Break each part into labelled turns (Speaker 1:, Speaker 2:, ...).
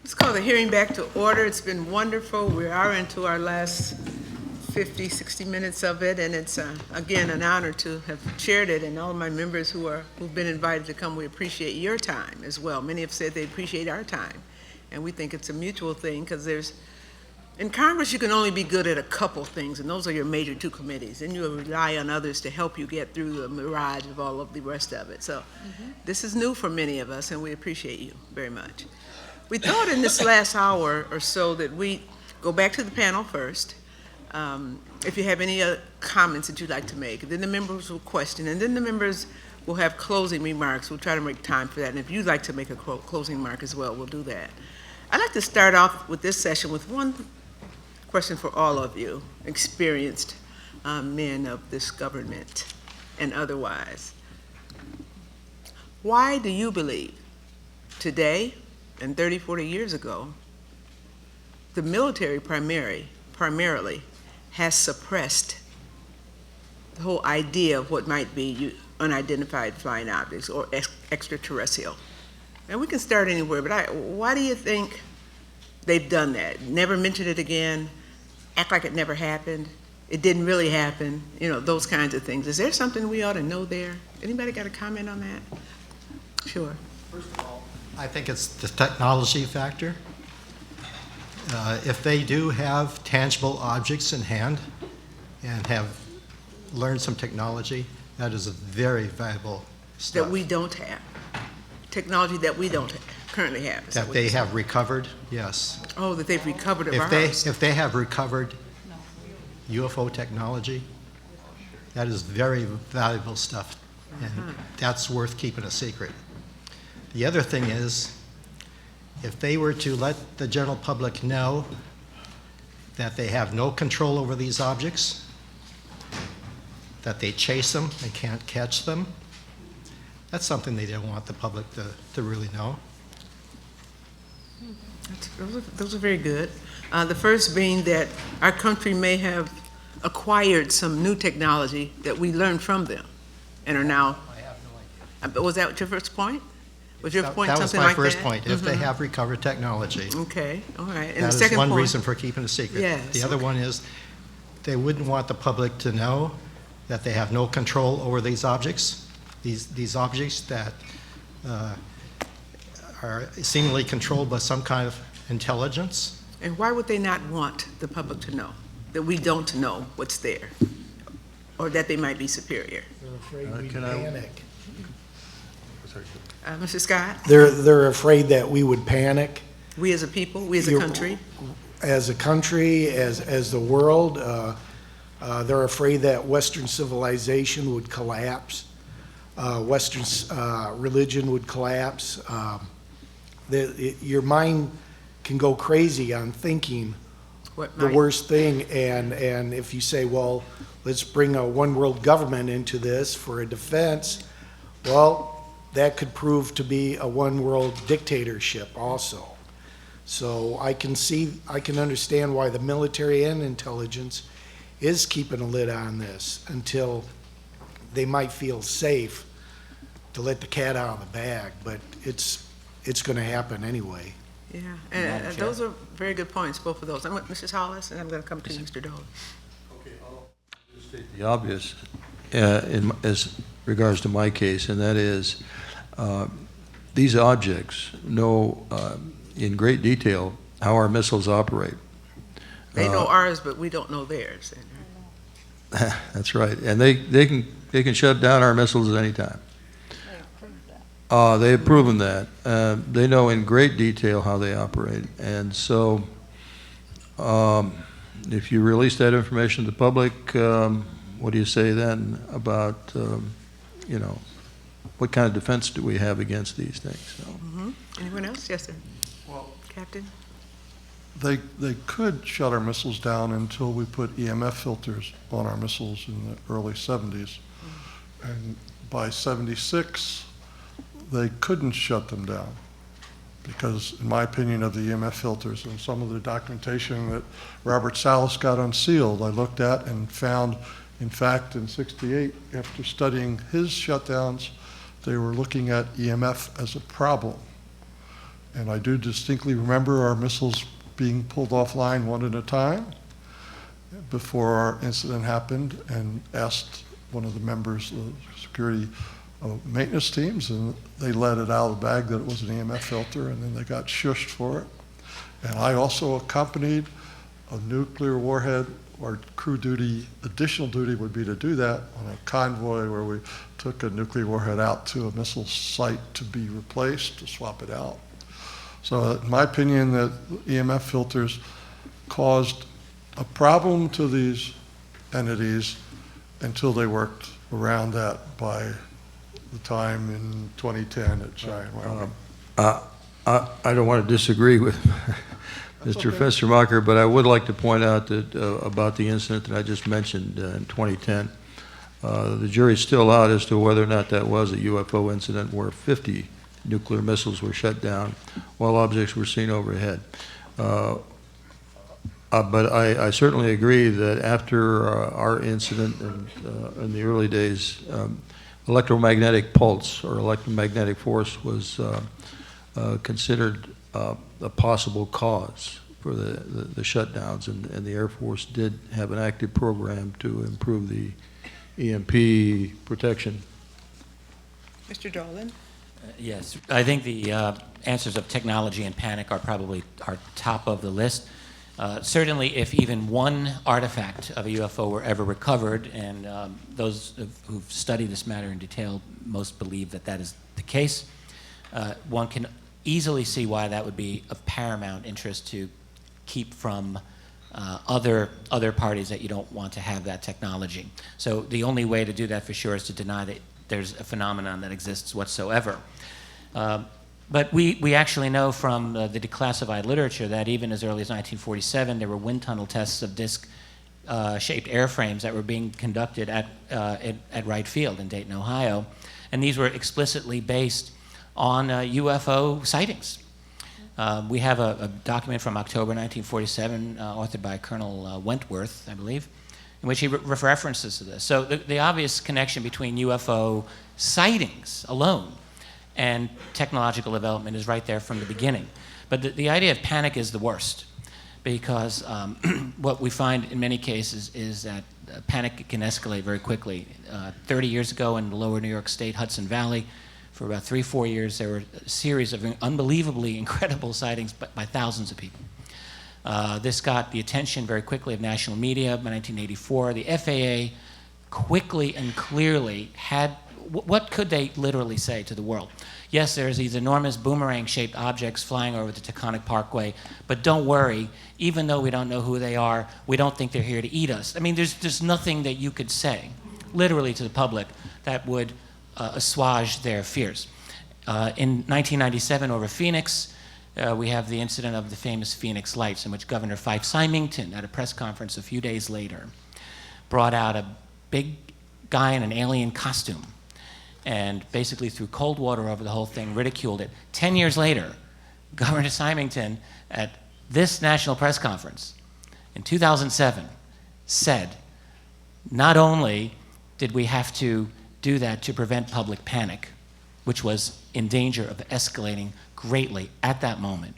Speaker 1: Let's call the hearing back to order. It's been wonderful. We are into our last 50, 60 minutes of it, and it's, again, an honor to have chaired it, and all of my members who've been invited to come, we appreciate your time as well. Many have said they appreciate our time, and we think it's a mutual thing, because in Congress, you can only be good at a couple things, and those are your major two committees, and you rely on others to help you get through the mirage of all of the rest of it. So this is new for many of us, and we appreciate you very much. We thought in this last hour or so that we go back to the panel first. If you have any comments that you'd like to make, then the members will question, and then the members will have closing remarks. We'll try to make time for that, and if you'd like to make a closing remark as well, we'll do that. I'd like to start off with this session with one question for all of you, experienced men of this government and otherwise. Why do you believe today and 30, 40 years ago, the military primarily has suppressed the whole idea of what might be unidentified flying objects or extraterrestrial? And we can start anywhere, but why do you think they've done that? Never mentioned it again, act like it never happened, it didn't really happen, those kinds of things. Is there something we ought to know there? Anybody got a comment on that? Sure.
Speaker 2: First of all, I think it's the technology factor. If they do have tangible objects in hand and have learned some technology, that is a very valuable stuff.
Speaker 1: That we don't have. Technology that we don't currently have.
Speaker 2: That they have recovered, yes.
Speaker 1: Oh, that they've recovered of ours.
Speaker 2: If they have recovered UFO technology, that is very valuable stuff, and that's worth keeping a secret. The other thing is, if they were to let the general public know that they have no control over these objects, that they chase them and can't catch them, that's something they don't want the public to really know.
Speaker 1: Those are very good. The first being that our country may have acquired some new technology that we learned from them and are now.
Speaker 2: I have no idea.
Speaker 1: Was that your first point? Was your point
Speaker 2: That was
Speaker 1: something
Speaker 2: my
Speaker 1: like that?
Speaker 2: first point, if they have recovered technology.
Speaker 1: Okay, all right. And
Speaker 2: That
Speaker 1: the
Speaker 2: is
Speaker 1: second
Speaker 2: one
Speaker 1: point?
Speaker 2: reason for keeping a secret.
Speaker 1: Yes,
Speaker 2: The other one is they wouldn't want the public to know that they have no control over these objects, these objects that are seemingly controlled by some kind of intelligence.
Speaker 1: And why would they not want the public to know that we don't know what's there, or that they might be superior?
Speaker 3: They're afraid we'd panic.
Speaker 1: Mr. Scott?
Speaker 3: They're afraid that we would panic.
Speaker 1: We as a people, we as a country?
Speaker 3: As a country, as the world, they're afraid that Western civilization would collapse. Western religion would collapse. Your mind can go crazy on thinking the worst thing, and if you say, well, let's bring a one world government into this for a defense, well, that could prove to be a one world dictatorship also. So I can understand why the military and intelligence is keeping a lid on this until they might feel safe to let the cat out of the bag, but it's going to happen anyway.
Speaker 1: Yeah, and those are very good points, both of those. I'm with Mrs. Hollis, and I'm going to come to you, Mr. Dole.
Speaker 4: Okay, I'll state the obvious as regards to my case, and that is these objects know in great detail how our missiles operate.
Speaker 1: They know ours, but we don't know theirs.
Speaker 4: That's right, and they can shut down our missiles at any time. They have proven that. They know in great detail how they operate, and so if you release that information to the public, what do you say then about what kind of defense do we have against these things? So.
Speaker 1: Anyone else? Yes, sir.
Speaker 5: Well,
Speaker 1: Captain?
Speaker 5: they could shut our missiles down until we put EMF filters on our missiles in the early 70s. And by 76, they couldn't shut them down because, in my opinion, of the EMF filters and some of the documentation that Robert Salas got unsealed, I looked at and found, in fact, in 68, after studying his shutdowns, they were looking at EMF as a problem. And I do distinctly remember our missiles being pulled offline one at a time before our incident happened, and asked one of the members of the security maintenance teams, and they let it out of the bag that it was an EMF filter, and then they got shushed for it. And I also accompanied a nuclear warhead. Our crew duty, additional duty would be to do that on a convoy where we took a nuclear warhead out to a missile site to be replaced, to swap it out. So in my opinion, that EMF filters caused a problem to these entities until they worked around that by the time in 2010 at Cheyenne, Wyoming.
Speaker 4: I don't want to disagree with Mr. Festermacher, but I would like to point out that about the incident that I just mentioned in 2010. The jury's still out as to whether or not that was a UFO incident where 50 nuclear missiles were shut down while objects were seen overhead. But I certainly agree that after our incident in the early days, electromagnetic pulse or electromagnetic force was considered a possible cause for the shutdowns, and the Air Force did have an active program to improve the EMP protection.
Speaker 1: Mr. Dolan?
Speaker 6: Yes, I think the answers of technology and panic are probably top of the list. Certainly, if even one artifact of a UFO were ever recovered, and those who've studied this matter in detail most believe that that is the case, one can easily see why that would be of paramount interest to keep from other parties that you don't want to have that technology. So the only way to do that for sure is to deny that there's a phenomenon that exists whatsoever. But we actually know from the declassified literature that even as early as 1947, there were wind tunnel tests of disc-shaped airframes that were being conducted at Wright Field in Dayton, Ohio. And these were explicitly based on UFO sightings. We have a document from October 1947, authored by Colonel Wentworth, I believe, in which he references to this. So the obvious connection between UFO sightings alone and technological development is right there from the beginning. But the idea of panic is the worst, because what we find in many cases is that panic can escalate very quickly. 30 years ago in the lower New York State, Hudson Valley, for about 3-4 years, there were a series of unbelievably incredible sightings by thousands of people. This got the attention very quickly of national media. By 1984, the FAA quickly and clearly had, what could they literally say to the world? Yes, there's these enormous boomerang-shaped objects flying over the Taconic Parkway, but don't worry, even though we don't know who they are, we don't think they're here to eat us. I mean, there's nothing that you could say, literally to the public, that would assuage their fears. In 1997, over Phoenix, we have the incident of the famous Phoenix Lights, in which Governor Fife Symington, at a press conference a few days later, brought out a big guy in an alien costume and basically threw cold water over the whole thing, ridiculed it. 10 years later, Governor Symington, at this national press conference in 2007, said, not only did we have to do that to prevent public panic, which was in danger of escalating greatly at that moment,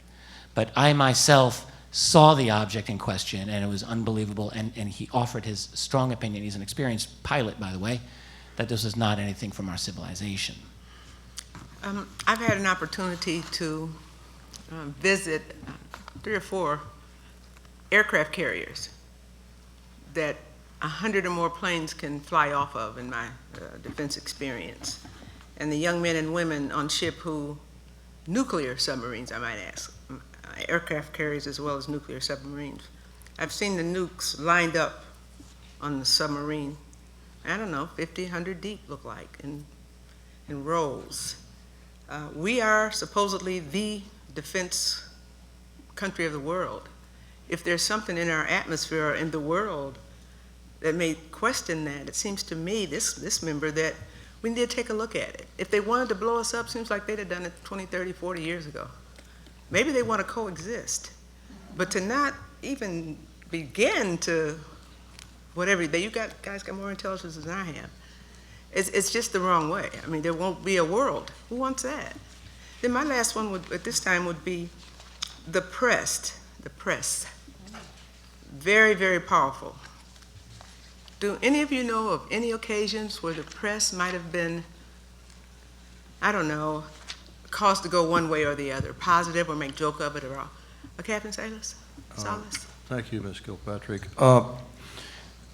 Speaker 6: but I myself saw the object in question, and it was unbelievable, and he offered his strong opinion, he's an experienced pilot, by the way, that this was not anything from our civilization.
Speaker 1: I've had an opportunity to visit 3 or 4 aircraft carriers that 100 or more planes can fly off of in my defense experience. And the young men and women on ship who, nuclear submarines, I might ask, aircraft carriers as well as nuclear submarines. I've seen the nukes lined up on the submarine, I don't know, 50, 100 deep look like, in rows. We are supposedly the defense country of the world. If there's something in our atmosphere or in the world that may question that, it seems to me, this member, that we need to take a look at it. If they wanted to blow us up, seems like they'd have done it 20, 30, 40 years ago. Maybe they want to coexist. But to not even begin to, whatever, you guys got more intelligence than I have. It's just the wrong way. I mean, there won't be a world. Who wants that? Then my last one would, at this time, would be the press. Very, very powerful. Do any of you know of any occasions where the press might have been, I don't know, caused to go one way or the other, positive or make joke of it or all? Captain Salas?
Speaker 4: Thank you, Ms. Kilpatrick.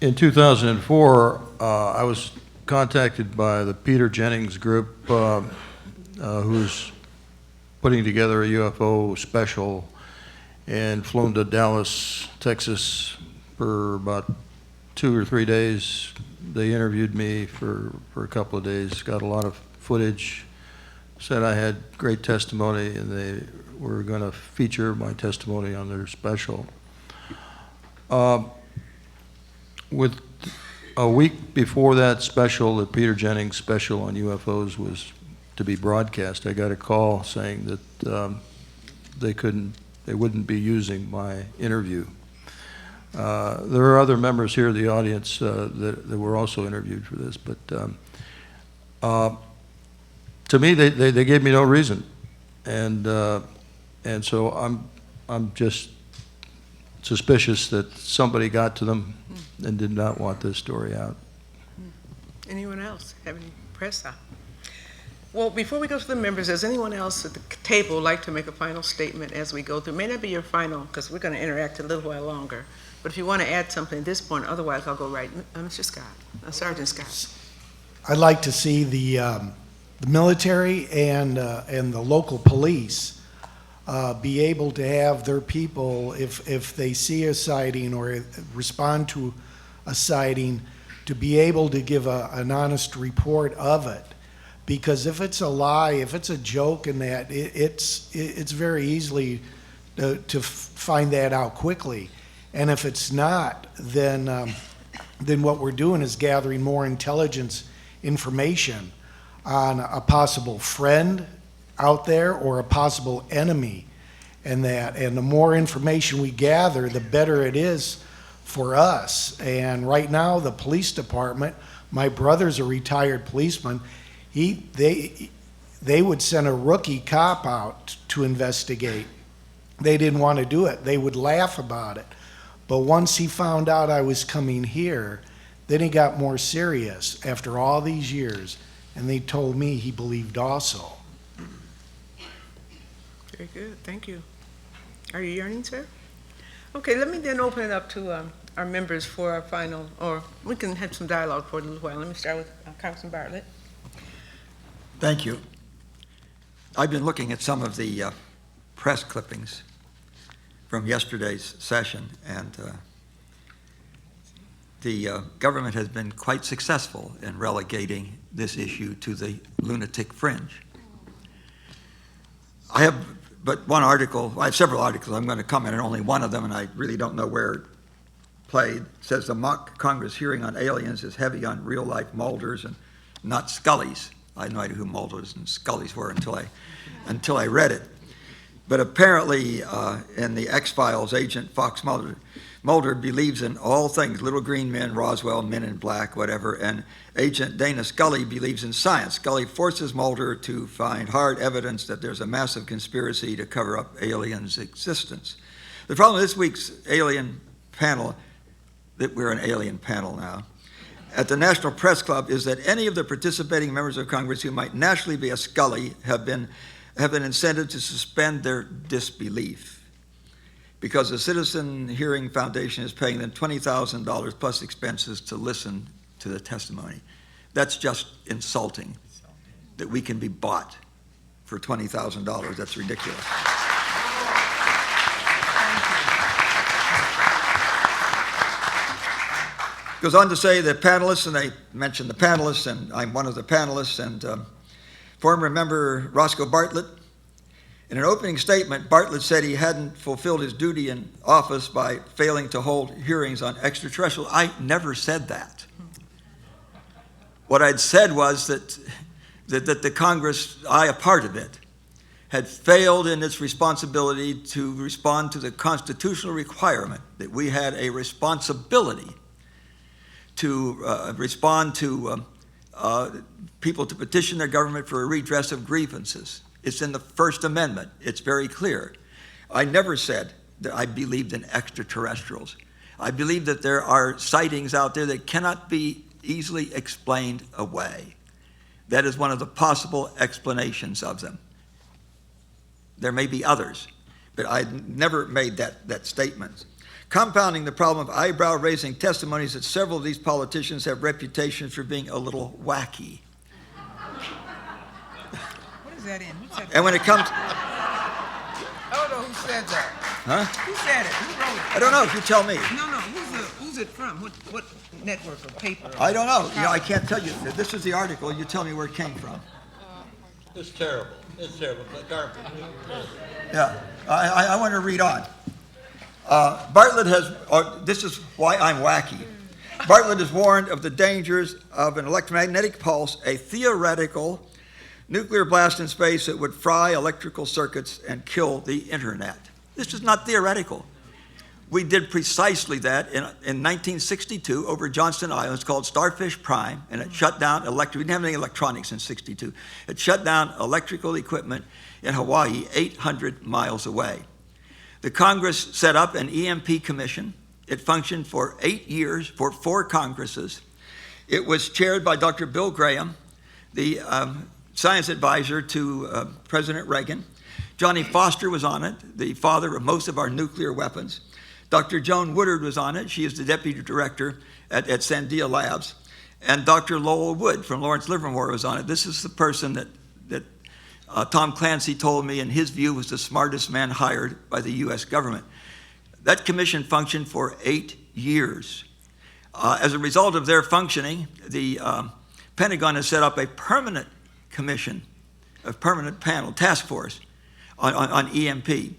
Speaker 4: In 2004, I was contacted by the Peter Jennings group, who's putting together a UFO special, and flown to Dallas, Texas for about 2 or 3 days. They interviewed me for a couple of days, got a lot of footage, said I had great testimony, and they were going to feature my testimony on their special. With a week before that special, the Peter Jennings special on UFOs was to be broadcast, I got a call saying that they wouldn't be using my interview. There are other members here of the audience that were also interviewed for this, but to me, they gave me no reason, and so I'm just suspicious that somebody got to them and did not want this story out.
Speaker 1: Anyone else have any press out? Well, before we go to the members, does anyone else at the table like to make a final statement as we go through? It may not be your final, because we're going to interact a little while longer. But if you want to add something at this point, otherwise I'll go right. Mr. Scott, Sergeant Scott.
Speaker 3: I'd like to see the military and the local police be able to have their people, if they see a sighting or respond to a sighting, to be able to give an honest report of it. Because if it's a lie, if it's a joke, and that it's very easily to find that out quickly. And if it's not, then what we're doing is gathering more intelligence information on a possible friend out there or a possible enemy, and the more information we gather, the better it is for us. And right now, the police department, my brother's a retired policeman. They would send a rookie cop out to investigate. They didn't want to do it. They would laugh about it. But once he found out I was coming here, then he got more serious after all these years, and they told me he believed also.
Speaker 1: Very good, thank you. Are you yearning, sir? Okay, let me then open it up to our members for our final, or we can have some dialogue for a little while. Let me start with Congressman Bartlett.
Speaker 7: Thank you. I've been looking at some of the press clippings from yesterday's session, and the government has been quite successful in relegating this issue to the lunatic fringe. I have but one article, I have several articles, I'm going to comment on only one of them, and I really don't know where it played. It says the mock Congress hearing on aliens is heavy on real-life Mulders and not Scullys. I had no idea who Mulders and Scullys were until I read it. But apparently, in the X-Files, Agent Fox Mulder believes in all things, little green men, Roswell, men in black, whatever, and Agent Dana Scully believes in science. Scully forces Mulder to find hard evidence that there's a massive conspiracy to cover up aliens' existence. The problem with this week's alien panel, that we're an alien panel now, at the National Press Club, is that any of the participating members of Congress who might naturally be a Scully have been incented to suspend their disbelief because the Citizen Hearing Foundation is paying them $20,000 plus expenses to listen to the testimony. That's just insulting that we can be bought for $20,000. That's ridiculous. Goes on to say the panelists, and they mentioned the panelists, and I'm one of the panelists, and former member Roscoe Bartlett. In an opening statement, Bartlett said he hadn't fulfilled his duty in office by failing to hold hearings on extraterrestrial. I never said that. What I'd said was that the Congress, a part of it, had failed in its responsibility to respond to the constitutional requirement that we had a responsibility to respond to people to petition their government for a redress of grievances. It's in the First Amendment. It's very clear. I never said that I believed in extraterrestrials. I believe that there are sightings out there that cannot be easily explained away. That is one of the possible explanations of them. There may be others, but I never made that statement. Compounding the problem of eyebrow-raising testimonies that several of these politicians have reputations for being a little wacky.
Speaker 1: What is that in? What's that?
Speaker 7: And when it comes,
Speaker 1: I don't know who said that.
Speaker 7: huh?
Speaker 1: Who said it? Who wrote it?
Speaker 7: I don't know if you tell me.
Speaker 1: No, who's it from? What network or paper?
Speaker 7: I don't know. You know, I can't tell you. This is the article. You tell me where it came from.
Speaker 4: It's terrible. It's terrible.
Speaker 7: Yeah, I want to read on. Bartlett has, this is why I'm wacky. Bartlett is warned of the dangers of an electromagnetic pulse, a theoretical nuclear blast in space that would fry electrical circuits and kill the internet. This is not theoretical. We did precisely that in 1962 over Johnston Island. It's called Starfish Prime, and it shut down we didn't have any electronics in '62. It shut down electrical equipment in Hawaii 800 miles away. The Congress set up an EMP commission. It functioned for 8 years, for 4 Congresses. It was chaired by Dr. Bill Graham, the science advisor to President Reagan. Johnny Foster was on it, the father of most of our nuclear weapons. Dr. Joan Woodard was on it. She is the deputy director at Sandia Labs. And Dr. Lowell Wood from Lawrence Livermore was on it. This is the person that Tom Clancy told me, in his view, was the smartest man hired by the U.S. government. That commission functioned for 8 years. As a result of their functioning, the Pentagon has set up a permanent commission, a permanent panel, task force on EMP.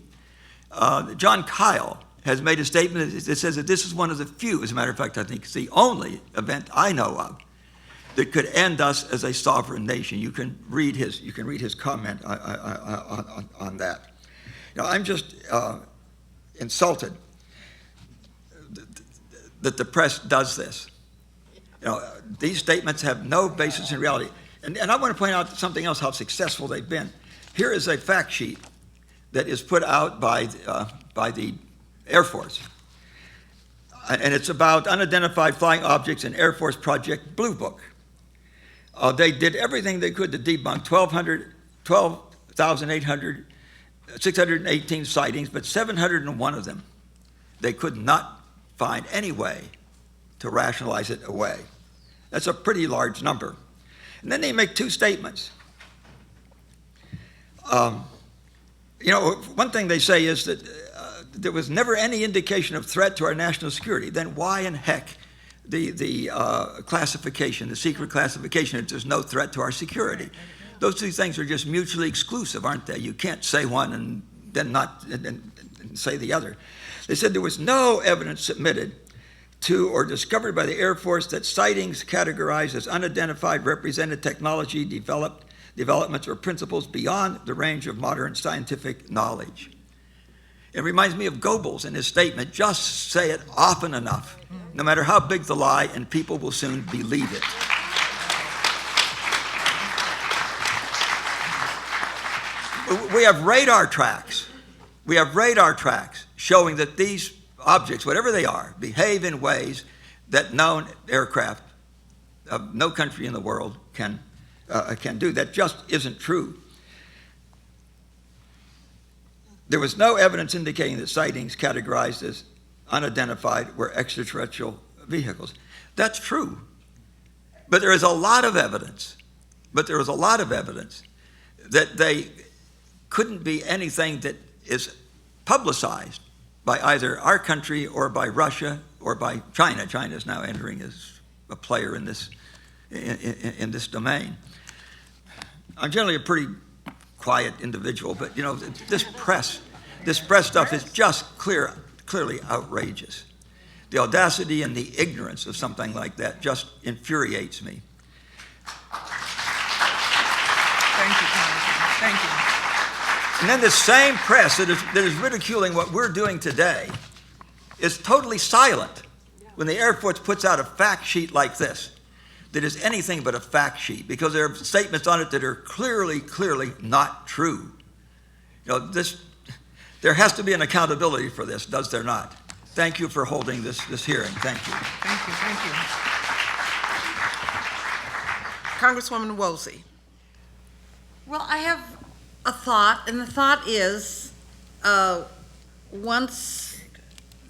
Speaker 7: John Kyle has made a statement that says that this is one of the few, as a matter of fact, I think it's the only event I know of that could end us as a sovereign nation. You can read his comment on that. You know, I'm just insulted that the press does this. You know, these statements have no basis in reality. And I want to point out something else, how successful they've been. Here is a fact sheet that is put out by the Air Force. And it's about unidentified flying objects in Air Force Project Blue Book. They did everything they could to debunk 618 sightings, but 701 of them, they could not find any way to rationalize it away. That's a pretty large number. And then they make 2 statements. You know, one thing they say is that there was never any indication of threat to our national security. Then why in heck the classification, the secret classification, if there's no threat to our security? Those 2 things are just mutually exclusive, aren't they? You can't say one and then not and say the other. They said there was no evidence submitted to or discovered by the Air Force that sightings categorized as unidentified represented technology developments or principles beyond the range of modern scientific knowledge. It reminds me of Goebbels in his statement, just say it often enough, no matter how big the lie, and people will soon believe it. We have radar tracks. We have radar tracks showing that these objects, whatever they are, behave in ways that known aircraft of no country in the world can do. That just isn't true. There was no evidence indicating that sightings categorized as unidentified were extraterrestrial vehicles. That's true. But there is a lot of evidence. That they couldn't be anything that is publicized by either our country or by Russia or by China. China is now entering as a player in this domain. I'm generally a pretty quiet individual, but you know, this press stuff is just clearly outrageous. The audacity and the ignorance of something like that just infuriates me.
Speaker 1: Thank you, Congressman. Thank you.
Speaker 7: And then the same press that is ridiculing what we're doing today is totally silent when the Air Force puts out a fact sheet like this. that is anything but a fact sheet, because there are statements on it that are clearly not true. You know, there has to be an accountability for this, does there not? Thank you for holding this hearing. Thank you.
Speaker 1: Thank you, thank you. Congresswoman Woolsey.
Speaker 8: Well, I have a thought, and the thought is, once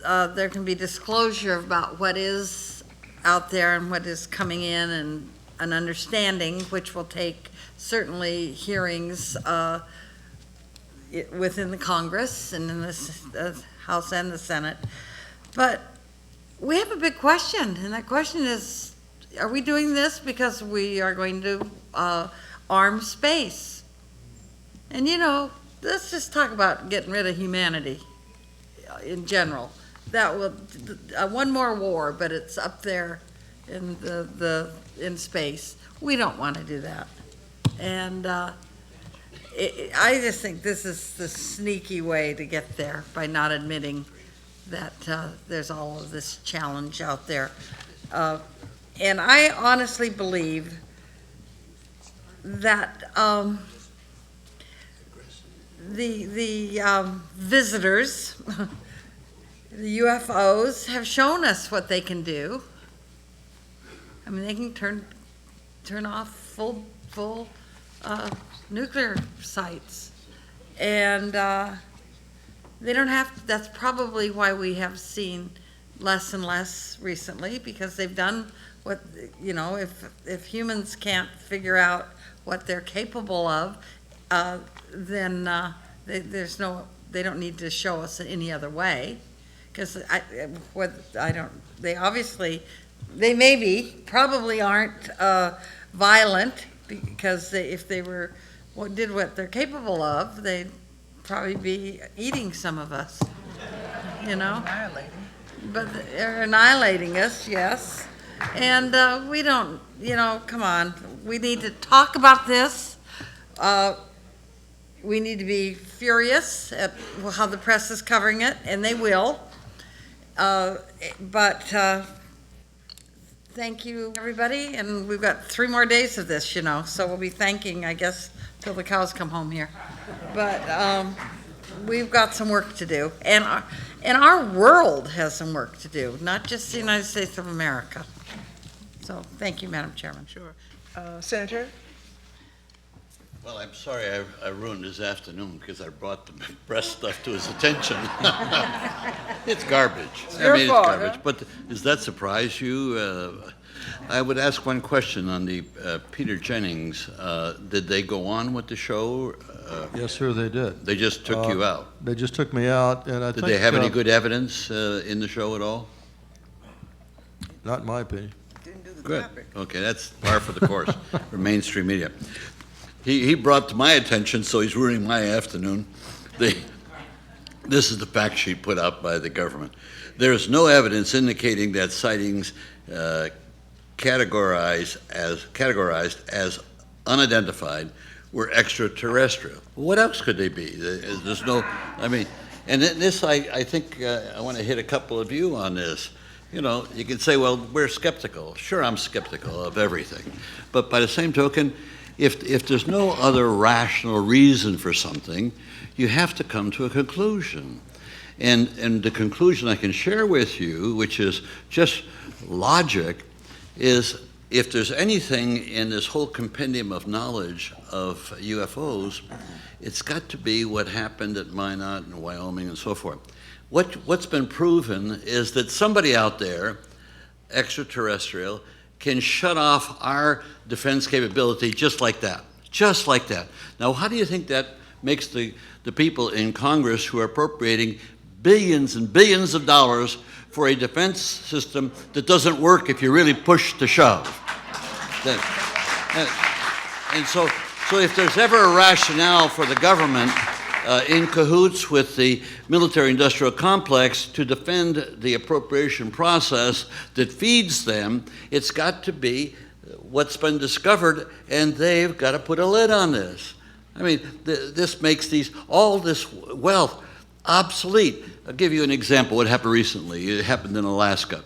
Speaker 8: there can be disclosure about what is out there and what is coming in, and an understanding, which will take certainly hearings within the Congress and in the House and the Senate. But we have a big question, and that question is, are we doing this because we are going to arm space? And you know, let's just talk about getting rid of humanity in general. That will, one more war, but it's up there in in space. We don't want to do that. And I just think this is the sneaky way to get there, by not admitting that there's all of this challenge out there. And I honestly believe that the visitors, the UFOs, have shown us what they can do. I mean, they can turn off full nuclear sites, and they don't have to. That's probably why we have seen less and less recently, because they've done what, you know, if humans can't figure out what they're capable of, then they don't need to show us any other way, because they probably aren't violent, because if they did what they're capable of, they'd probably be eating some of us, you know? But they're annihilating us, yes. And we don't, you know, come on. We need to talk about this. We need to be furious at how the press is covering it, and they will. But thank you, everybody. And we've got 3 more days of this, you know, so we'll be thanking, I guess, till the cows come home here. But we've got some work to do. And our world has some work to do, not just the United States of America. So thank you, Madam Chairman.
Speaker 1: Sure. Senator?
Speaker 9: Well, I'm sorry I ruined his afternoon because I brought the breast stuff to his attention. It's garbage.
Speaker 1: Your fault,
Speaker 9: it's garbage.
Speaker 1: huh?
Speaker 9: But does that surprise you? I would ask one question on the Peter Jennings. Did they go on with the show?
Speaker 4: Yes, sir, they did.
Speaker 9: They just took you out.
Speaker 4: They just took me out, and I
Speaker 9: Did
Speaker 4: think...
Speaker 9: they have any good evidence in the show at all?
Speaker 4: Not in my opinion.
Speaker 1: Didn't do the
Speaker 9: Good.
Speaker 1: topic.
Speaker 9: Okay, that's par for the course for mainstream media. He brought to my attention, so he's ruining my afternoon. This is the fact sheet put out by the government. There is no evidence indicating that sightings categorized as unidentified were extraterrestrial. What else could they be? There's no, I mean, and this, I think, I want to hit a couple of you on this. You know, you can say, well, we're skeptical. Sure, I'm skeptical of everything. But by the same token, if there's no other rational reason for something, you have to come to a conclusion. And the conclusion I can share with you, which is just logic, is if there's anything in this whole compendium of knowledge of UFOs, it's got to be what happened at Minot and Wyoming and so forth. What's been proven is that somebody out there, extraterrestrial, can shut off our defense capability just like that. Just like that. Now, how do you think that makes the people in Congress who are appropriating billions and billions of dollars for a defense system that doesn't work if you really push to shove? And so if there's ever a rationale for the government in cahoots with the military-industrial complex to defend the appropriation process that feeds them, it's got to be what's been discovered, and they've got to put a lid on this. I mean, this makes all this wealth obsolete. I'll give you an example. What happened recently? It happened in Alaska.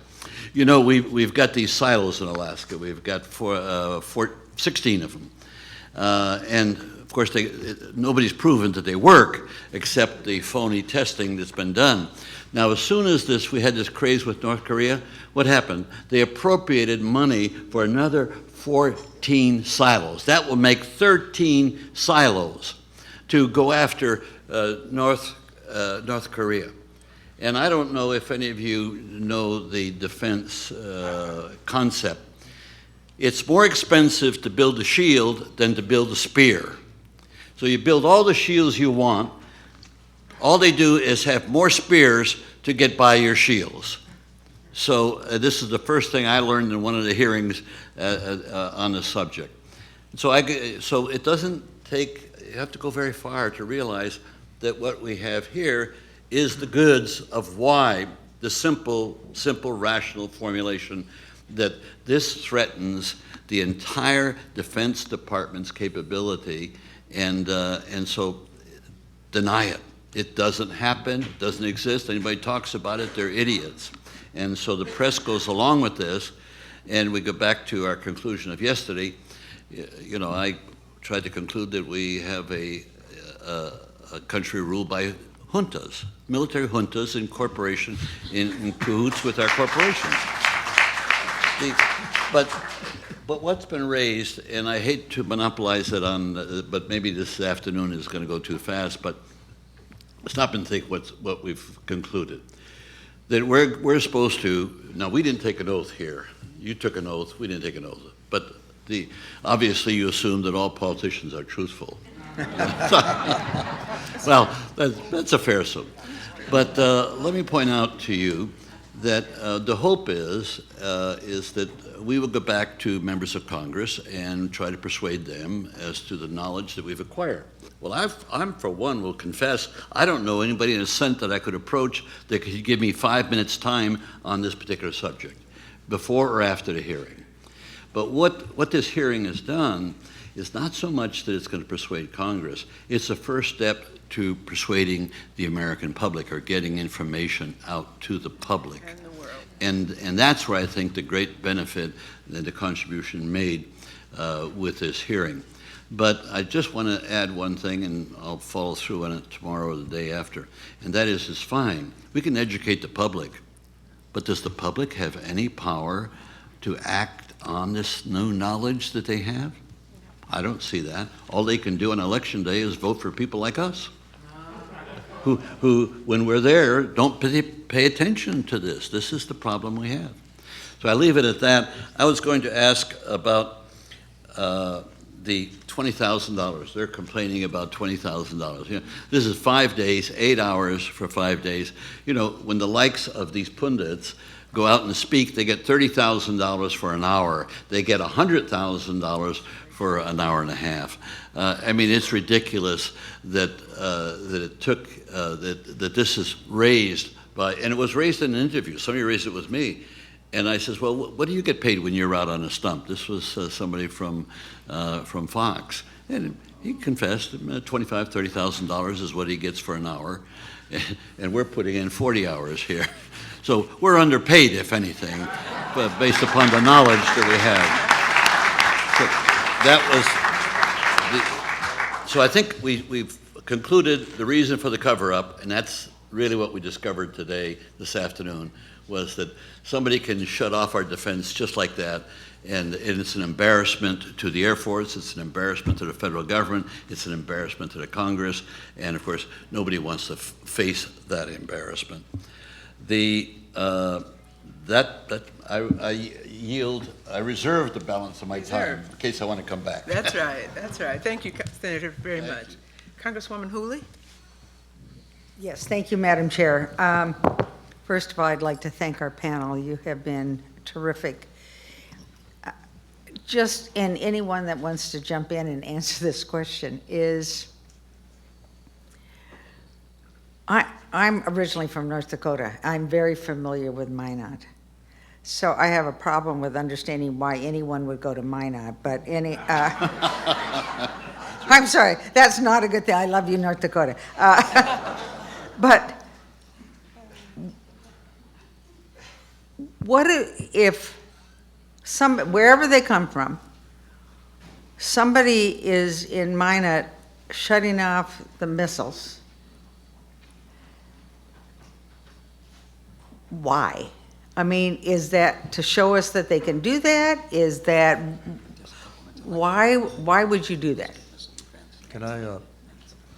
Speaker 9: You know, we've got these silos in Alaska. We've got 16 of them. And of course, nobody's proven that they work except the phony testing that's been done. Now, as soon as we had this craze with North Korea, what happened? They appropriated money for another 14 silos. That will make 13 silos to go after North Korea. And I don't know if any of you know the defense concept. It's more expensive to build a shield than to build a spear. So you build all the shields you want. All they do is have more spears to get by your shields. So this is the first thing I learned in one of the hearings on the subject. So it doesn't take, you have to go very far to realize that what we have here is the goods of why the simple, rational formulation that this threatens the entire Defense Department's capability, and so deny it. It doesn't happen, it doesn't exist. Anybody talks about it, they're idiots. And so the press goes along with this, and we go back to our conclusion of yesterday. You know, I tried to conclude that we have a country ruled by juntas, military juntas in corporation, in cahoots with our corporations. But what's been raised, and I hate to monopolize it on, but maybe this afternoon is going to go too fast, but stop and think what we've concluded. That we're supposed to, now we didn't take an oath here. You took an oath, we didn't take an oath. But obviously you assume that all politicians are truthful. Well, that's a fair assumption. But let me point out to you that the hope is that we will go back to members of Congress and try to persuade them as to the knowledge that we've acquired. Well, I'm for one, will confess, I don't know anybody in the Senate that I could approach that could give me 5 minutes time on this particular subject, before or after the hearing. But what this hearing has done is not so much that it's going to persuade Congress, it's the first step to persuading the American public, or getting information out to the public.
Speaker 1: And the world.
Speaker 9: And that's where I think the great benefit and the contribution made with this hearing. But I just want to add one thing, and I'll follow through on it tomorrow or the day after, and that is, it's fine. We can educate the public, but does the public have any power to act on this new knowledge that they have? I don't see that. All they can do on election day is vote for people like us, who when we're there, don't pay attention to this. This is the problem we have. So I leave it at that. I was going to ask about the $20,000. They're complaining about $20,000. You know, this is 5 days, 8 hours for 5 days. You know, when the likes of these pundits go out and speak, they get $30,000 for an hour. They get $100,000 for an hour and a half. I mean, it's ridiculous that it took that this is raised by, and it was raised in an interview. Somebody raised it with me, and I says, "Well, what do you get paid when you're out on a stump?" This was somebody from Fox, and he confessed $25,000, $30,000 is what he gets for an hour, and we're putting in 40 hours here. So we're underpaid, if anything, but based upon the knowledge that we have. So I think we've concluded the reason for the cover-up, and that's really what we discovered today, this afternoon, was that somebody can shut off our defense just like that, and it's an embarrassment to the Air Force, it's an embarrassment to the federal government, it's an embarrassment to the Congress, and of course, nobody wants to face that embarrassment. I yield, I reserve the balance of my time in case I want to come back.
Speaker 1: That's right, that's right. Thank you, Senator, very much. Congresswoman Hooley?
Speaker 10: Yes, thank you, Madam Chair. First of all, I'd like to thank our panel. You have been terrific. And anyone that wants to jump in and answer this question is, I'm originally from North Dakota. I'm very familiar with Minot. So I have a problem with understanding why anyone would go to Minot, but I'm sorry, that's not a good thing. I love you, North Dakota. But what if wherever they come from, somebody is in Minot shutting off the missiles? Why? I mean, is that to show us that they can do that? Is that, why would you do that?
Speaker 4: Can I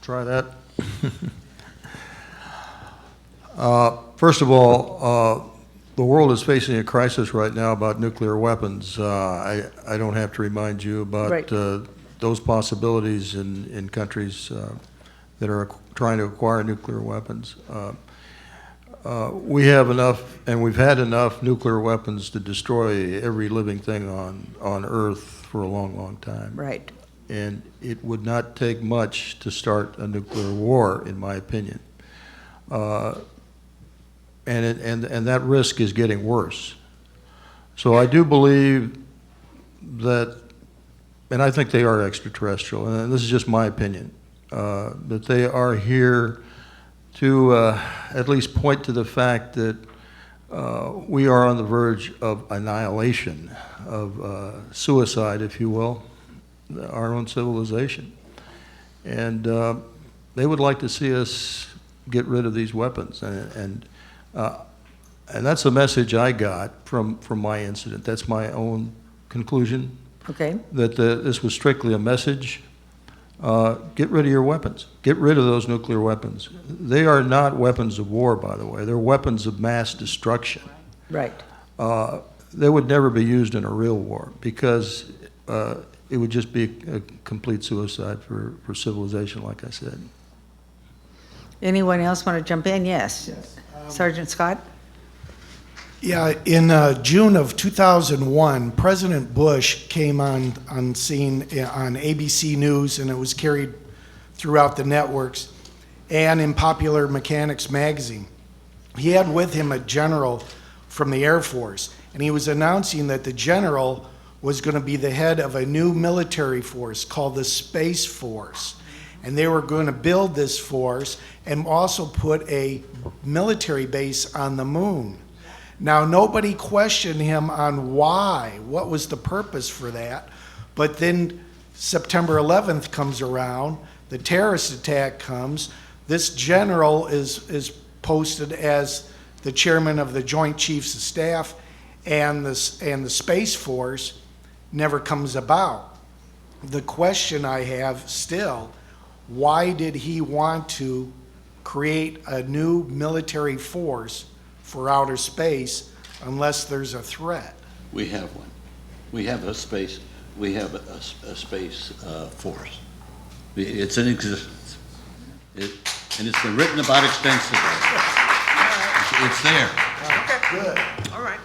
Speaker 4: try that? First of all, the world is facing a crisis right now about nuclear weapons. I don't have to remind you about
Speaker 10: Right.
Speaker 4: those possibilities in countries that are trying to acquire nuclear weapons. We have enough, and we've had enough nuclear weapons to destroy every living thing on Earth for a long, long time.
Speaker 10: Right.
Speaker 4: And it would not take much to start a nuclear war, in my opinion. And that risk is getting worse. So I do believe that, and I think they are extraterrestrial, and this is just my opinion, that they are here to at least point to the fact that we are on the verge of annihilation, of suicide, if you will, our own civilization. And they would like to see us get rid of these weapons. And that's the message I got from my incident. That's my own conclusion,
Speaker 10: Okay.
Speaker 4: that this was strictly a message. Get rid of your weapons. Get rid of those nuclear weapons. They are not weapons of war, by the way. They're weapons of mass destruction.
Speaker 10: Right.
Speaker 4: They would never be used in a real war because it would just be a complete suicide for civilization, like I said.
Speaker 10: Anyone else want to jump in? Yes. Sergeant Scott?
Speaker 3: Yeah, in June of 2001, President Bush came on scene on ABC News, and it was carried throughout the networks and in Popular Mechanics magazine. He had with him a general from the Air Force, and he was announcing that the general was going to be the head of a new military force called the Space Force. And they were going to build this force and also put a military base on the moon. Now, nobody questioned him on why, what was the purpose for that. But then September 11th comes around, the terrorist attack comes, this general is posted as the chairman of the Joint Chiefs of Staff, and the Space Force never comes about. The question I have still, why did he want to create a new military force for outer space unless there's a threat?
Speaker 9: We have one. We have a space force. It's in existence. And it's been written about extensively. It's there.
Speaker 1: Good. All right.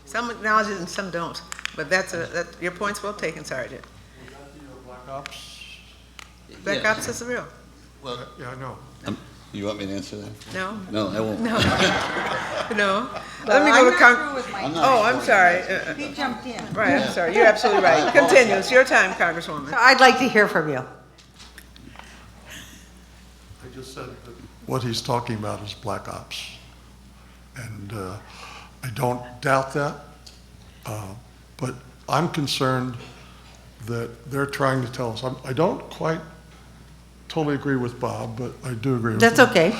Speaker 1: Some acknowledge it and some don't, but your point's well taken, Sergeant.
Speaker 5: Black Ops?
Speaker 1: Black Ops is real.
Speaker 9: Well,
Speaker 5: Yeah, I know.
Speaker 9: you want me to answer that?
Speaker 1: No?
Speaker 9: No, I won't.
Speaker 1: No. No. Let me go with I'm sorry.
Speaker 10: He jumped in.
Speaker 1: Right, I'm sorry. You're absolutely right. Continue. It's your time, Congresswoman.
Speaker 10: So I'd like to hear from you.
Speaker 5: I just said that what he's talking about is Black Ops. And I don't doubt that. But I'm concerned that they're trying to tell us. I don't quite totally agree with Bob, but I do agree with him.
Speaker 10: That's okay.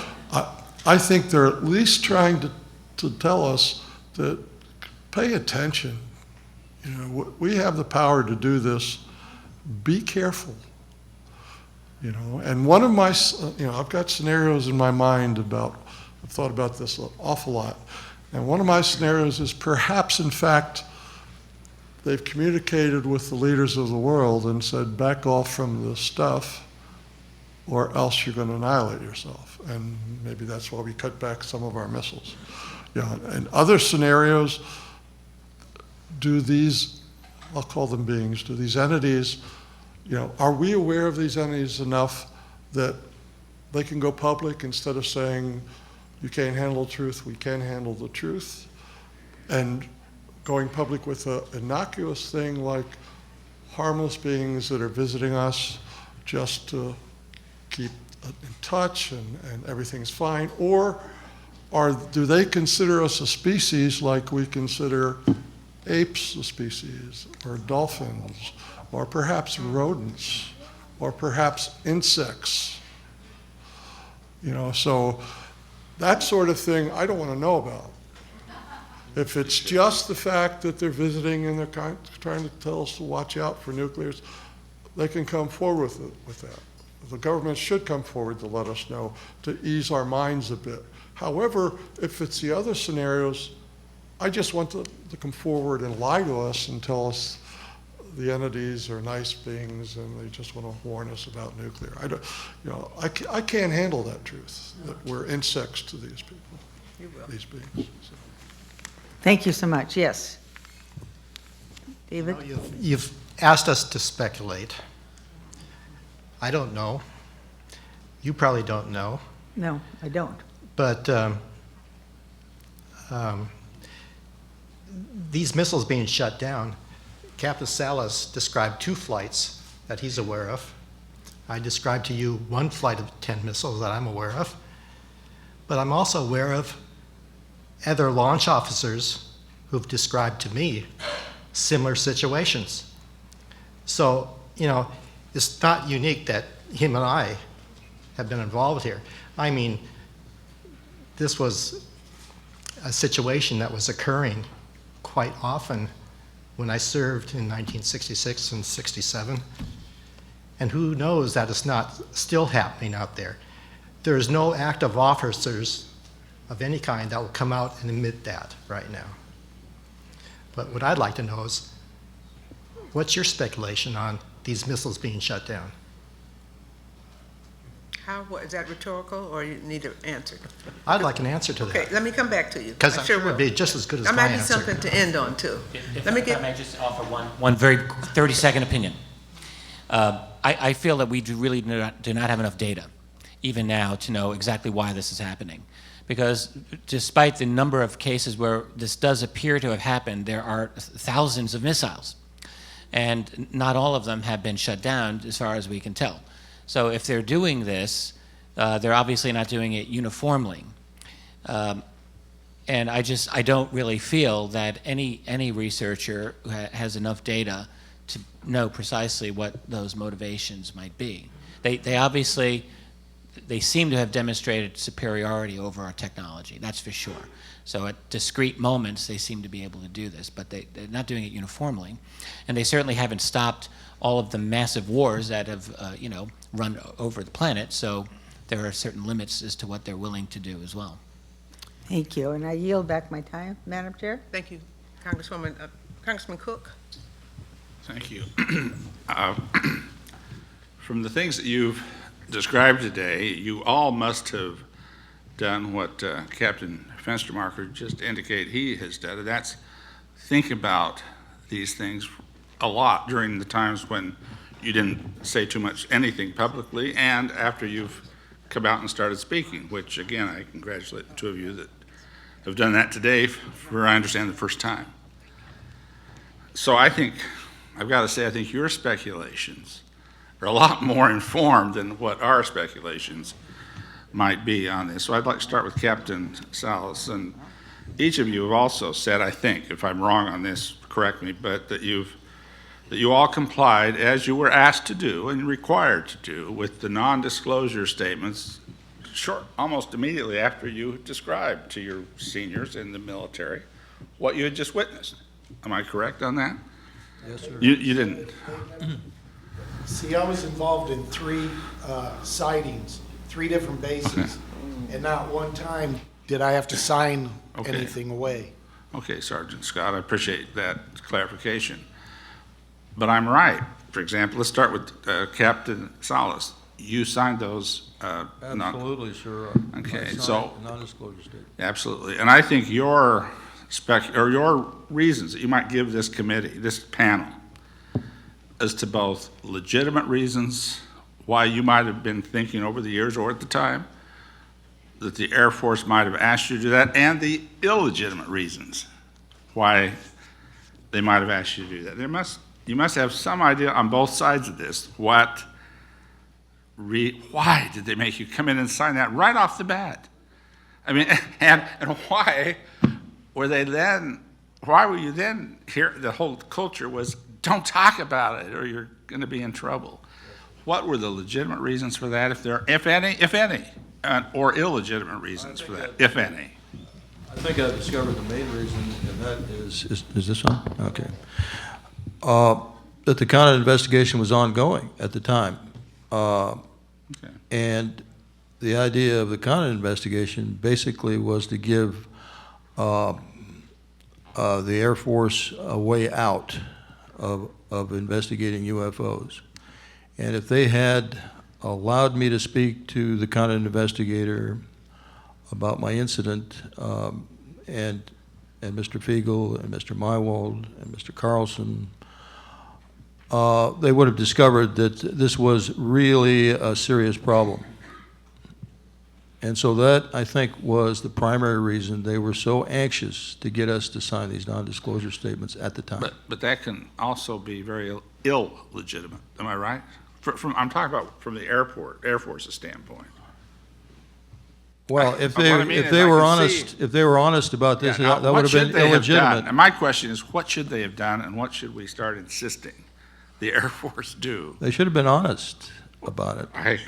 Speaker 5: I think they're at least trying to tell us that pay attention. You know, we have the power to do this. Be careful. You know, and one of my, I've got scenarios in my mind I've thought about this an awful lot. And one of my scenarios is perhaps, in fact, they've communicated with the leaders of the world and said, back off from this stuff, or else you're going to annihilate yourself. And maybe that's why we cut back some of our missiles. In other scenarios, do these, I'll call them beings, do these entities, are we aware of these entities enough that they can go public instead of saying, you can't handle the truth, we can handle the truth? And going public with an innocuous thing like harmless beings that are visiting us just to keep in touch and everything's fine? Or do they consider us a species like we consider apes a species, or dolphins, or perhaps rodents, or perhaps insects? So that sort of thing I don't want to know about. If it's just the fact that they're visiting and they're trying to tell us to watch out for nuclears, they can come forward with that. The government should come forward to let us know, to ease our minds a bit. However, if it's the other scenarios, I just want them to come forward and lie to us and tell us the entities are nice beings and they just want to warn us about nuclear. I can't handle that truth, that we're insects to these people, these beings. So.
Speaker 10: Thank you so much. Yes. David?
Speaker 2: You've asked us to speculate. I don't know. You probably don't know.
Speaker 10: No, I don't.
Speaker 2: But these missiles being shut down, Captain Salas described 2 flights that he's aware of. I described to you 1 flight of 10 missiles that I'm aware of. But I'm also aware of other launch officers who've described to me similar situations. So, it's not unique that him and I have been involved here. I mean, this was a situation that was occurring quite often when I served in 1966 and 67. And who knows that it's not still happening out there. There is no active officers of any kind that will come out and admit that right now. But what I'd like to know is, what's your speculation on these missiles being shut down?
Speaker 1: Is that rhetorical, or you need an answer?
Speaker 2: I'd like an answer to that.
Speaker 1: Okay, let me come back to you.
Speaker 2: Because
Speaker 1: I
Speaker 2: I'm
Speaker 1: sure
Speaker 2: sure it would
Speaker 1: will.
Speaker 2: be just as good as
Speaker 1: That
Speaker 2: my
Speaker 1: might be
Speaker 2: answer.
Speaker 1: something to end on, too.
Speaker 6: If
Speaker 1: Let me
Speaker 6: I may just offer one very 30-second opinion. I feel that we really do not have enough data, even now, to know exactly why this is happening. Because despite the number of cases where this does appear to have happened, there are thousands of missiles. And not all of them have been shut down, as far as we can tell. So if they're doing this, they're obviously not doing it uniformly. And I don't really feel that any researcher has enough data to know precisely what those motivations might be. They obviously, they seem to have demonstrated superiority over our technology, that's for sure. So at discrete moments, they seem to be able to do this, but they're not doing it uniformly. And they certainly haven't stopped all of the massive wars that have, run over the planet. So there are certain limits as to what they're willing to do as well.
Speaker 10: Thank you. And I yield back my time, Madam Chair.
Speaker 1: Thank you, Congresswoman. Congressman Cook?
Speaker 11: Thank you. From the things that you've described today, you all must have done what Captain Fenstermacher just indicated he has done, and that's think about these things a lot during the times when you didn't say too much anything publicly, and after you've come out and started speaking, which again, I congratulate the two of you that have done that today for, I understand, the first time. So I think, I've got to say, I think your speculations are a lot more informed than what our speculations might be on this. So I'd like to start with Captain Salas, and each of you have also said, I think, if I'm wrong on this, correct me, but that you all complied as you were asked to do and required to do with the non-disclosure statements almost immediately after you described to your seniors in the military what you had just witnessed. Am I correct on that?
Speaker 4: Yes, sir.
Speaker 11: You didn't.
Speaker 3: See, I was involved in 3 sightings, 3 different bases, and not one time did I have to sign anything away.
Speaker 11: Okay, Sergeant Scott, I appreciate that clarification. But I'm right. For example, let's start with Captain Salas. You signed those.
Speaker 4: Absolutely, sir.
Speaker 11: Okay,
Speaker 4: I signed
Speaker 11: so
Speaker 4: a non-disclosure statement.
Speaker 11: Absolutely, and I think your reasons that you might give this committee, this panel, as to both legitimate reasons why you might have been thinking over the years or at the time that the Air Force might have asked you to do that, and the illegitimate reasons why they might have asked you to do that. You must have some idea on both sides of this. Why did they make you come in and sign that right off the bat? I mean, and why were you then here, the whole culture was, don't talk about it or you're going to be in trouble. What were the legitimate reasons for that, if any, or illegitimate reasons for that, if any?
Speaker 4: I think I discovered the main reason, and that is this on? Okay. That the Conant investigation was ongoing at the time.
Speaker 11: Okay.
Speaker 4: And the idea of the Conant investigation basically was to give the Air Force a way out of investigating UFOs. And if they had allowed me to speak to the Conant investigator about my incident, and Mr. Fiegel and Mr. Mywald and Mr. Carlson, they would have discovered that this was really a serious problem. And so that, I think, was the primary reason they were so anxious to get us to sign these non-disclosure statements at the time.
Speaker 11: But that can also be very illegitimate, am I right? I'm talking about from the Air Force's standpoint.
Speaker 4: Well, if
Speaker 11: What I mean is
Speaker 4: they
Speaker 11: I
Speaker 4: were
Speaker 11: can
Speaker 4: honest,
Speaker 11: see-
Speaker 4: if they were honest about this,
Speaker 11: Yeah, now,
Speaker 4: that would have
Speaker 11: what
Speaker 4: been
Speaker 11: should they have done?
Speaker 4: illegitimate.
Speaker 11: And my question is, what should they have done, and what should we start insisting the Air Force do?
Speaker 4: They should have been honest about it.
Speaker 11: I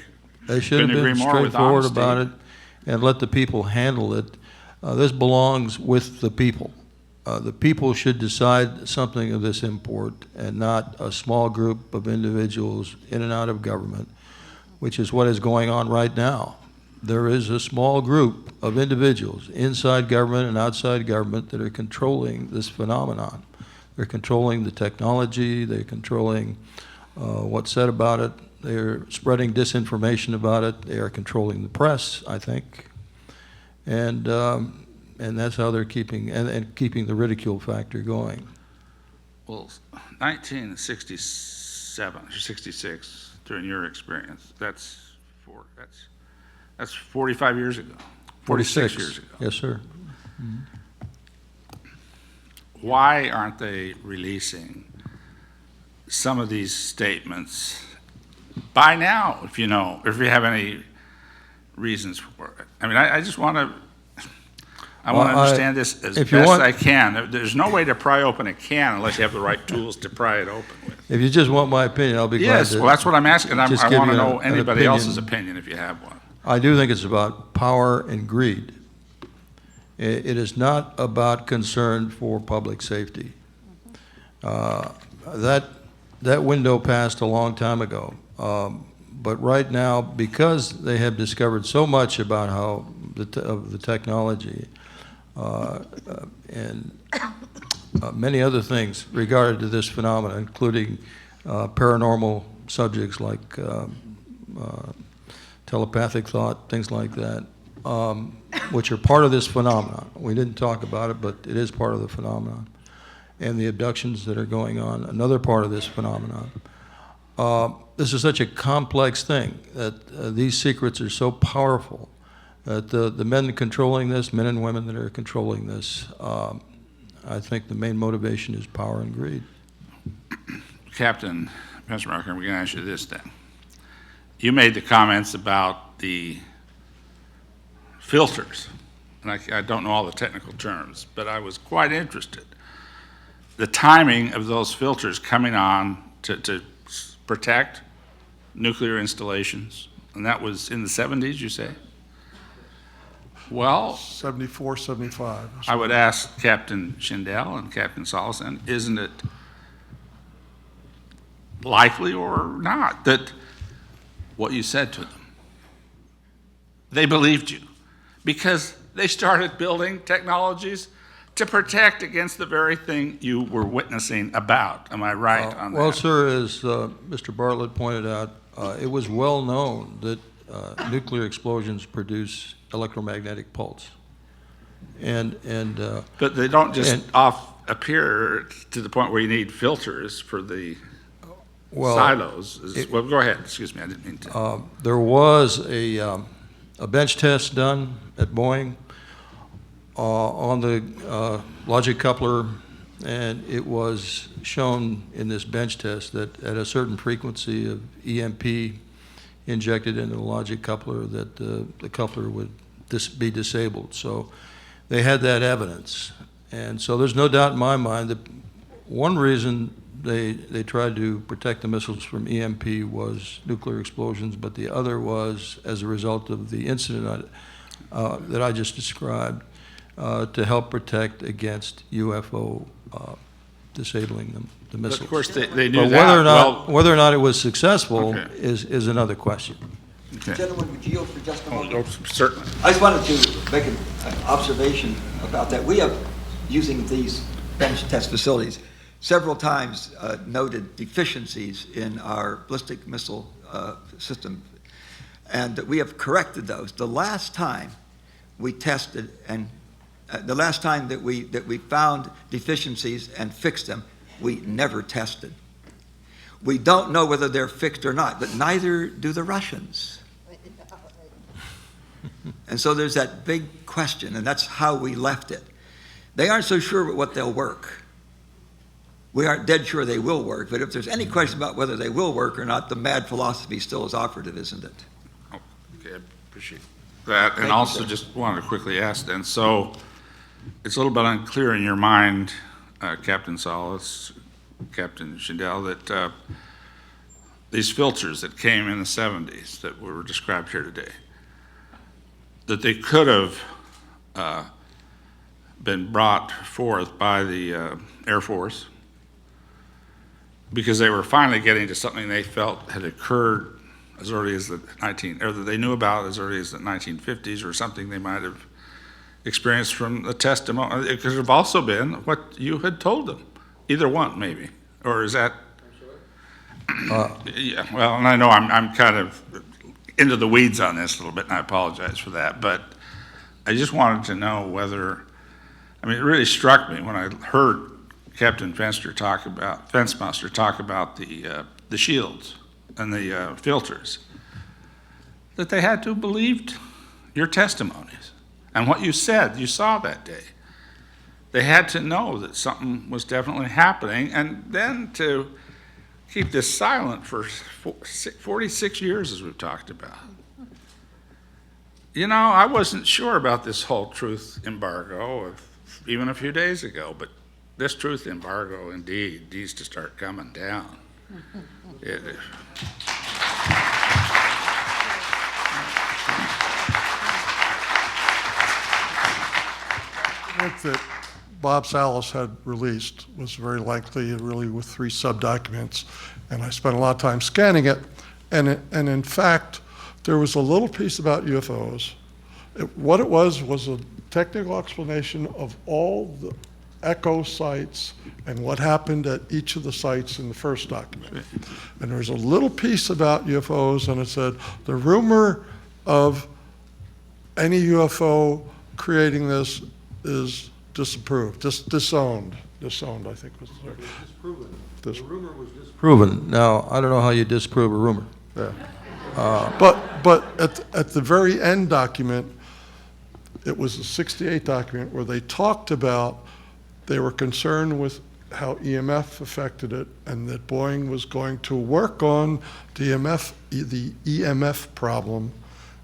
Speaker 4: They should have
Speaker 11: couldn't agree
Speaker 4: been
Speaker 11: more with
Speaker 4: straightforward
Speaker 11: honesty.
Speaker 4: about it and let the people handle it. This belongs with the people. The people should decide something of this import and not a small group of individuals in and out of government, which is what is going on right now. There is a small group of individuals inside government and outside government that are controlling this phenomenon. They're controlling the technology, they're controlling what's said about it, they're spreading disinformation about it, they are controlling the press, I think. And that's how they're keeping the ridicule factor going.
Speaker 11: Well, 1967 or 66, during your experience, that's 45 years ago. 46 years ago.
Speaker 4: Yes, sir.
Speaker 11: Why aren't they releasing some of these statements by now, if you have any reasons for it? I mean, I just want to, I want to understand this as
Speaker 4: if you
Speaker 11: best
Speaker 4: want-
Speaker 11: I can. There's no way to pry open a can unless you have the right tools to pry it open with.
Speaker 4: If you just want my opinion, I'll be glad
Speaker 11: Yes,
Speaker 4: to.
Speaker 11: well, that's what I'm asking.
Speaker 4: just
Speaker 11: I
Speaker 4: give
Speaker 11: want to
Speaker 4: you
Speaker 11: know
Speaker 4: an
Speaker 11: anybody
Speaker 4: opinion.
Speaker 11: else's opinion if you have one.
Speaker 4: I do think it's about power and greed. It is not about concern for public safety. That window passed a long time ago. But right now, because they have discovered so much about of the technology and many other things regarding to this phenomenon, including paranormal subjects like telepathic thought, things like that, which are part of this phenomenon. We didn't talk about it, but it is part of the phenomenon. And the abductions that are going on, another part of this phenomenon. This is such a complex thing that these secrets are so powerful that the men controlling this, men and women that are controlling this, I think the main motivation is power and greed.
Speaker 11: Captain Fenstermacher, we're going to ask you this then. You made the comments about the filters, and I don't know all the technical terms, but I was quite interested. The timing of those filters coming on to protect nuclear installations, and that was in the 70s, you say? Well,
Speaker 5: 74, 75.
Speaker 11: I would ask Captain Schindele and Captain Solison, isn't it likely or not that what you said to them, they believed you because they started building technologies to protect against the very thing you were witnessing about. Am I right on that?
Speaker 4: Well, sir, as Mr. Bartlett pointed out, it was well known that nuclear explosions produce electromagnetic pulse.
Speaker 11: But they don't just appear to the point where you need filters for the silos. Well, go ahead. Excuse me, I didn't mean to.
Speaker 4: There was a bench test done at Boeing on the logic coupler, and it was shown in this bench test that at a certain frequency of EMP injected into the logic coupler, that the coupler would be disabled. So they had that evidence. And so there's no doubt in my mind that one reason they tried to protect the missiles from EMP was nuclear explosions, but the other was as a result of the incident that I just described, to help protect against UFO disabling the missiles.
Speaker 11: But of course, they knew
Speaker 4: But
Speaker 11: that.
Speaker 4: whether or not it was successful
Speaker 11: Okay.
Speaker 4: is another question.
Speaker 11: Okay.
Speaker 7: Gentlemen, would you yield for just a moment?
Speaker 11: Oh, certainly.
Speaker 7: I just wanted to make an observation about that. We have, using these bench test facilities, several times noted deficiencies in our ballistic missile system, and we have corrected those. The last time we tested and the last time that we found deficiencies and fixed them, we never tested. We don't know whether they're fixed or not, but neither do the Russians. And so there's that big question, and that's how we left it. They aren't so sure what they'll work. We aren't dead sure they will work, but if there's any question about whether they will work or not, the mad philosophy still is operative, isn't it?
Speaker 11: Okay, I appreciate that. And
Speaker 7: Thank you,
Speaker 11: also
Speaker 7: sir.
Speaker 11: just wanted to quickly ask then, so it's a little bit unclear in your mind, Captain Salas, Captain Schindele, that these filters that came in the 70s that were described here today, that they could have been brought forth by the Air Force because they were finally getting to something they felt had occurred as early as or that they knew about as early as the 1950s, or something they might have experienced from the testimony. It could have also been what you had told them. Either one, maybe. Or is that? Yeah, well, and I know I'm kind of into the weeds on this a little bit, and I apologize for that, but I just wanted to know whether, I mean, it really struck me when I heard Captain Fenster talk about the shields and the filters, that they had to have believed your testimonies and what you said you saw that day. They had to know that something was definitely happening, and then to keep this silent for 46 years, as we've talked about. You know, I wasn't sure about this whole truth embargo even a few days ago, but this truth embargo indeed needs to start coming down.
Speaker 5: Book that Bob Salas had released was very lengthy, really with 3 sub-documents, and I spent a lot of time scanning it, and in fact, there was a little piece about UFOs. What it was a technical explanation of all the echo sites and what happened at each of the sites in the first document. And there was a little piece about UFOs, and it said, the rumor of any UFO creating this is disapproved, disowned, I think was the word.
Speaker 4: Disproven. The rumor was disproven. Now, I don't know how you disprove a rumor.
Speaker 5: Yeah. But at the very end document, it was a 68 document where they talked about they were concerned with how EMF affected it, and that Boeing was going to work on the EMF problem.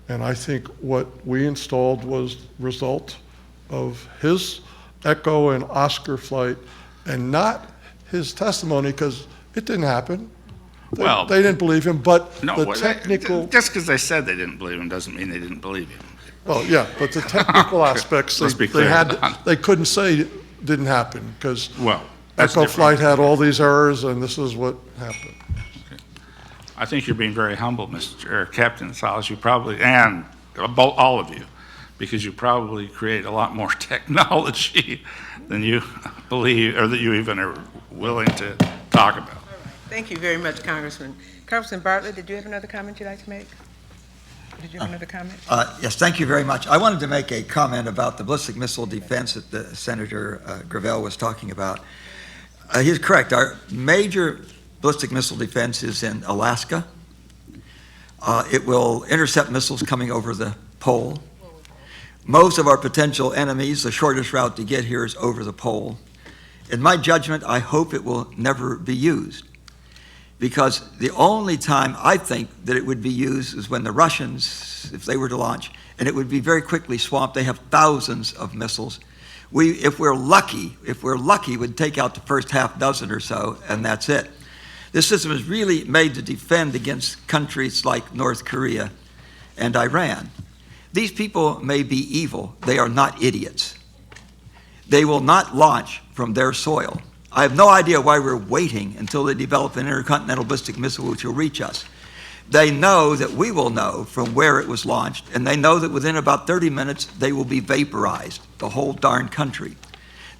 Speaker 5: And I think what we installed was result of his Echo and Oscar flight, and not his testimony, because it didn't happen. They didn't believe him, but the technical...
Speaker 11: Just because they said they didn't believe him doesn't mean they didn't believe him.
Speaker 5: Well, yeah, but the technical aspects, they couldn't say didn't happen, because Echo flight had all these errors, and this is what happened.
Speaker 11: Okay. I think you're being very humble, Captain Salas. You probably, and all of you, because you probably create a lot more technology than you believe, or that you even are willing to talk about.
Speaker 1: Thank you very much, Congressman. Congressman Bartlett, did you have another comment you'd like to make? Did you have another comment?
Speaker 7: Yes, thank you very much. I wanted to make a comment about the ballistic missile defense that the Senator Gravel was talking about. He's correct. Our major ballistic missile defense is in Alaska. It will intercept missiles coming over the pole. Most of our potential enemies, the shortest route to get here is over the pole. In my judgment, I hope it will never be used. because the only time I think that it would be used is when the Russians, if they were to launch, and it would be very quickly swamped. They have thousands of missiles. If we're lucky, we'd take out the first half dozen or so, and that's it. This system is really made to defend against countries like North Korea and Iran. These people may be evil. They are not idiots. They will not launch from their soil. I have no idea why we're waiting until they develop an intercontinental ballistic missile which will reach us. They know that we will know from where it was launched, and they know that within about 30 minutes they will be vaporized, the whole darn country.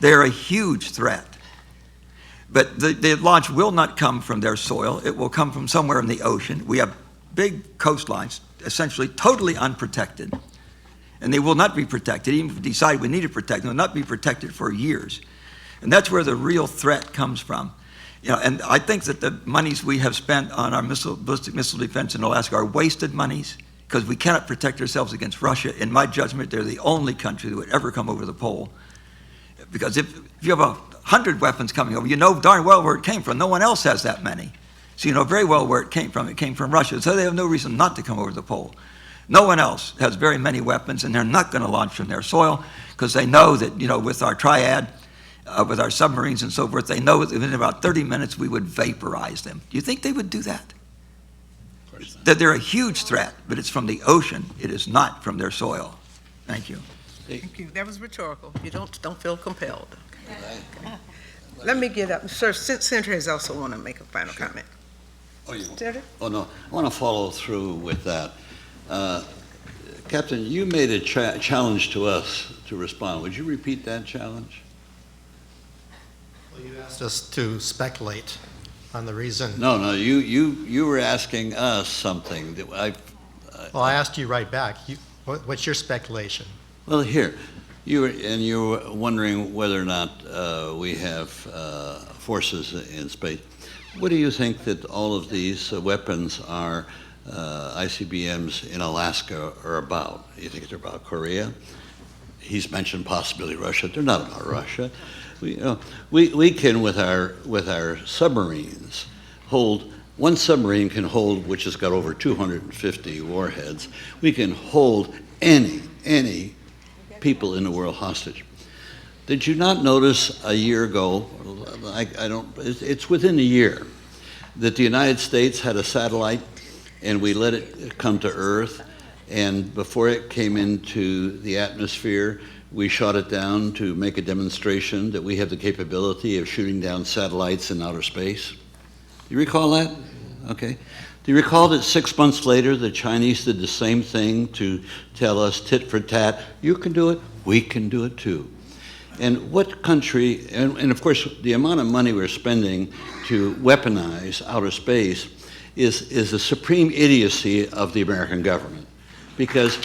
Speaker 7: They're a huge threat. But the launch will not come from their soil. It will come from somewhere in the ocean. We have big coastlines, essentially totally unprotected, and they will not be protected. Even if we decide we need to protect them, they'll not be protected for years. And that's where the real threat comes from. And I think that the monies we have spent on our ballistic missile defense in Alaska are wasted monies, because we cannot protect ourselves against Russia. In my judgment, they're the only country that would ever come over the pole. Because if you have 100 weapons coming over, you know darn well where it came from. No one else has that many. So you know very well where it came from. It came from Russia. So they have no reason not to come over the pole. No one else has very many weapons, and they're not going to launch from their soil, because they know that, with our triad, with our submarines and so forth, they know that within about 30 minutes we would vaporize them. Do you think they would do that? That they're a huge threat, but it's from the ocean. It is not from their soil. Thank you.
Speaker 1: Thank you. That was rhetorical. You don't feel compelled. Okay. Let me get up. Sir, Senator has also want to make a final comment. Senator?
Speaker 9: Oh, no. I want to follow through with that. Captain, you made a challenge to us to respond. Would you repeat that challenge?
Speaker 2: Well, you asked us to speculate on the reason.
Speaker 9: No, you were asking us something that
Speaker 2: Well, I asked you right back. What's your speculation?
Speaker 9: Well, here, you were wondering whether or not we have forces in space. What do you think that all of these weapons are, ICBMs in Alaska, are about? You think they're about Korea? He's mentioned possibly Russia. They're not about Russia. We can, with our submarines, one submarine can hold, which has got over 250 warheads. We can hold any people in the world hostage. Did you not notice a year ago, it's within a year, that the United States had a satellite and we let it come to Earth, and before it came into the atmosphere, we shot it down to make a demonstration that we have the capability of shooting down satellites in outer space? Do you recall that? Okay. Do you recall that 6 months later, the Chinese did the same thing to tell us tit for tat, you can do it, we can do it too? And what country, and of course, the amount of money we're spending to weaponize outer space is the supreme idiocy of the American government. Because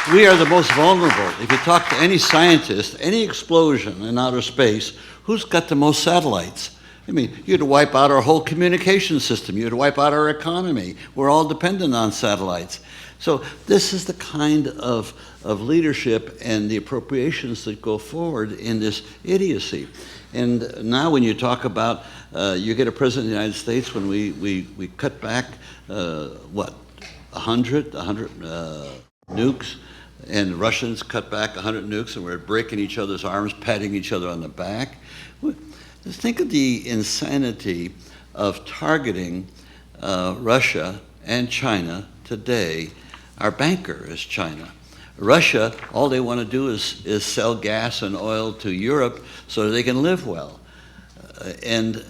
Speaker 9: we are the most vulnerable. If you talk to any scientist, any explosion in outer space, who's got the most satellites? I mean, you had to wipe out our whole communication system. You had to wipe out our economy. We're all dependent on satellites. So this is the kind of leadership and the appropriations that go forward in this idiocy. And now when you talk about, you get a president of the United States when we cut back, 100 nukes, and the Russians cut back 100 nukes, and we're breaking each other's arms, patting each other on the back. Just think of the insanity of targeting Russia and China today. Our banker is China. Russia, all they want to do is sell gas and oil to Europe so they can live well. And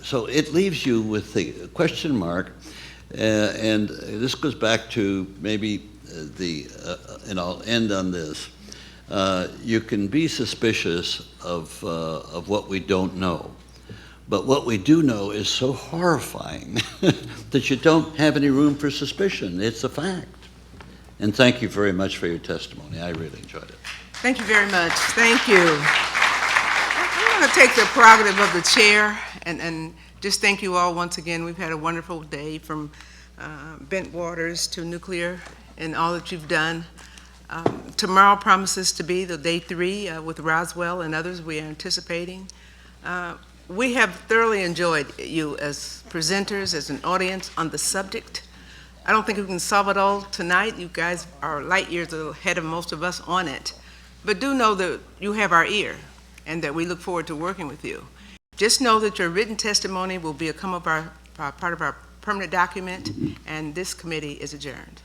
Speaker 9: so it leaves you with the question mark, and this goes back to maybe and I'll end on this. You can be suspicious of what we don't know, but what we do know is so horrifying that you don't have any room for suspicion. It's a fact. And thank you very much for your testimony. I really enjoyed it.
Speaker 1: Thank you very much. Thank you. I'm going to take the prerogative of the chair and just thank you all once again. We've had a wonderful day, from bent waters to nuclear and all that you've done. Tomorrow promises to be the day 3 with Roswell and others we are anticipating. we have thoroughly enjoyed you as presenters, as an audience on the subject. I don't think we can solve it all tonight. You guys are light years ahead of most of us on it. But do know that you have our ear and that we look forward to working with you. Just know that your written testimony will become part of our permanent document, and this committee is adjourned.